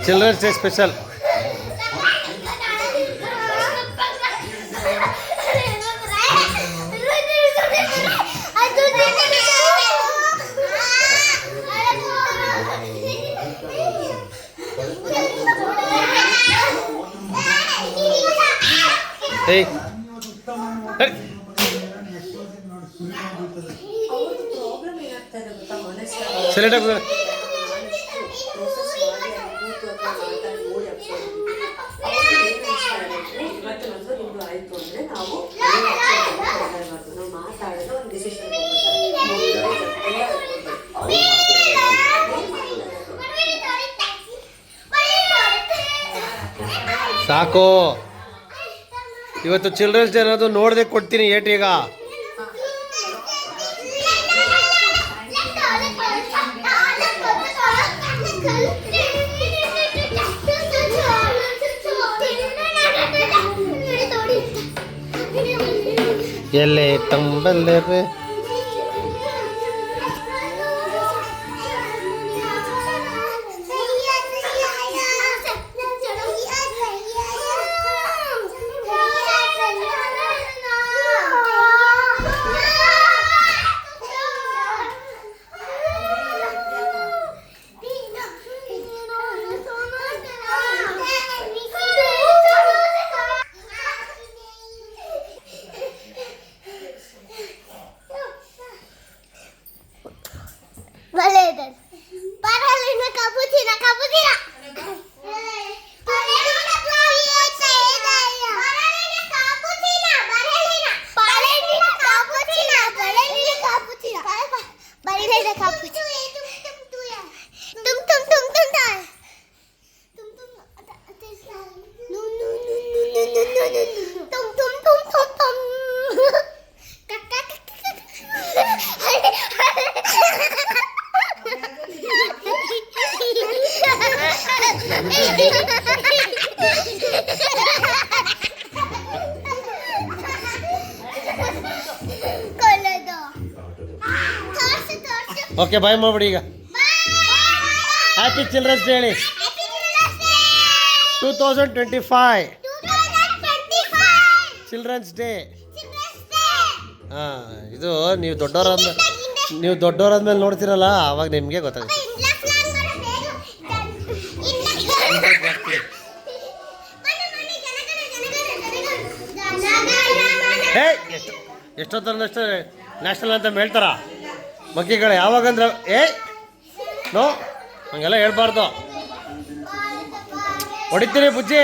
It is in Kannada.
Children's day special. ಏಯ್ ಸೆಲೆಕ್ಟ್ ಆಗ್ತದೆ. ಸಾಕು, ಇವತ್ತು ಚಿಲ್ಡ್ರನ್ಸ್ ಡೇ ಅನ್ನೋದು ನೋಡದೆ ಕೊಡ್ತೀನಿ ಏಟೀಗ. ಎಲ್ಲೇ ತಂಬಲ್ಲೇ ಓಕೆ ಬಾಯ್ ಮಾಡ್ಬಿಡಿ ಈಗ. ಹ್ಯಾಪಿ ಚಿಲ್ಡ್ರನ್ಸ್ ಡೇ ಹೇಳಿ. 2025 ಚಿಲ್ಡ್ರನ್ಸ್ ಡೇ. ಹಾಂ, ಇದು ನೀವು ದೊಡ್ಡವರಾದ್ಮೇಲೆ ನೋಡ್ತೀರಲ್ಲ, ಆವಾಗ ನಿಮಗೆ ಗೊತ್ತಾಗುತ್ತೆ. ಎಷ್ಟೊತ್ತರಷ್ಟು ನ್ಯಾಷನಲ್ ಅಂತ ಹೇಳ್ತಾರ ಮಕ್ಕಿಗಳು. ಯಾವಾಗಂದ್ರೆ ನೋ ಹಂಗೆಲ್ಲ ಹೇಳ್ಬಾರ್ದು. ಹೊಡಿತೀನಿ ಬುಜ್ಜಿ.